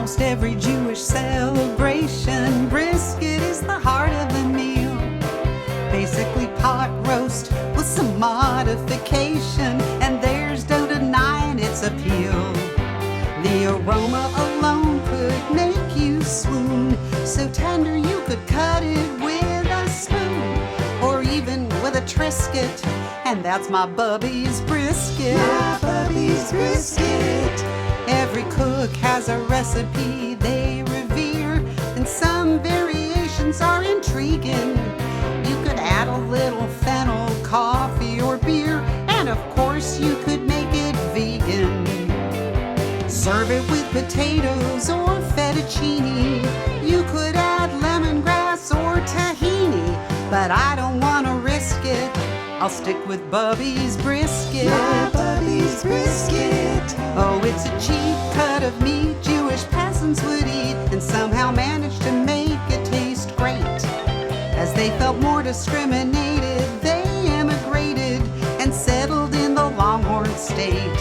almost every Jewish celebration. Brisket is the heart of the meal. Basically pot roast with some modification, and there's no denying its appeal. The aroma alone could make you swoon, so tender you could cut it with a spoon, or even with a Trisket, and that's my Bubbe's brisket. My Bubbe's brisket. Every cook has a recipe they revere, and some variations are intriguing. You could add a little fennel, coffee, or beer, and of course you could make it vegan. Serve it with potatoes or fettuccine. You could add lemongrass or tahini, but I don't want to risk it. I'll stick with Bubbe's brisket. My Bubbe's brisket. Oh, it's a cheap cut of meat Jewish peasants would eat, and somehow managed to make it taste great. As they felt more discriminated, they immigrated and settled in the Longhorn State,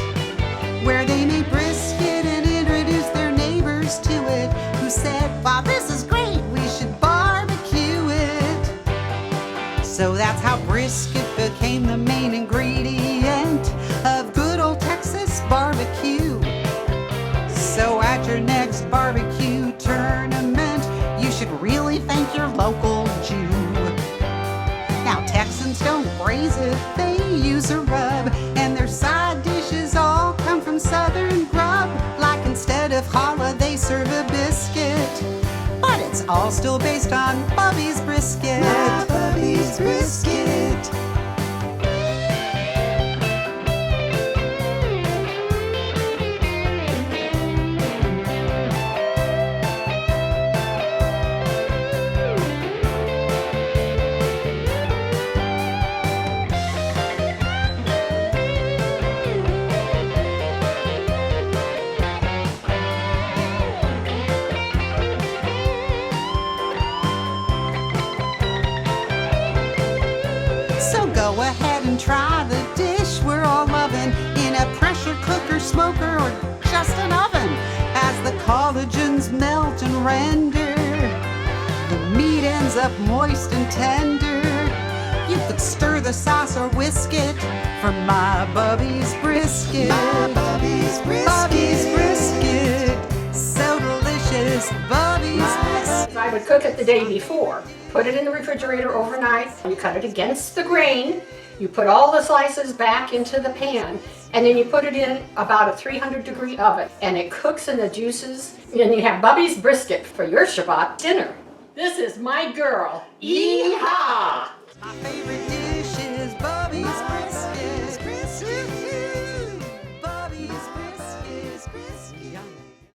where they made brisket and introduced their neighbors to it, who said, "Wow, this is great, we should barbecue it." So that's how brisket became the main ingredient of good old Texas barbecue. So at your next barbecue tournament, you should really thank your local Jew. Now Texans don't braise it, they use a rub, and their side dishes all come from southern grub. Like instead of challah they serve a biscuit, but it's all still based on Bubbe's brisket. My Bubbe's brisket. So go ahead and try the dish we're all loving, in a pressure cooker, smoker, or just an oven. As the collagens melt and render, the meat ends up moist and tender. You could stir the sauce or whisk it for my Bubbe's brisket. My Bubbe's brisket. Bubbe's brisket, so delicious. Bubbe's brisket. I would cook it the day before. Put it in the refrigerator overnight. You cut it against the grain. You put all the slices back into the pan, and then you put it in about a 300-degree oven, and it cooks in the juices. And you have Bubbe's brisket for your Shabbat dinner. This is my girl. Yeehaw! My favorite dish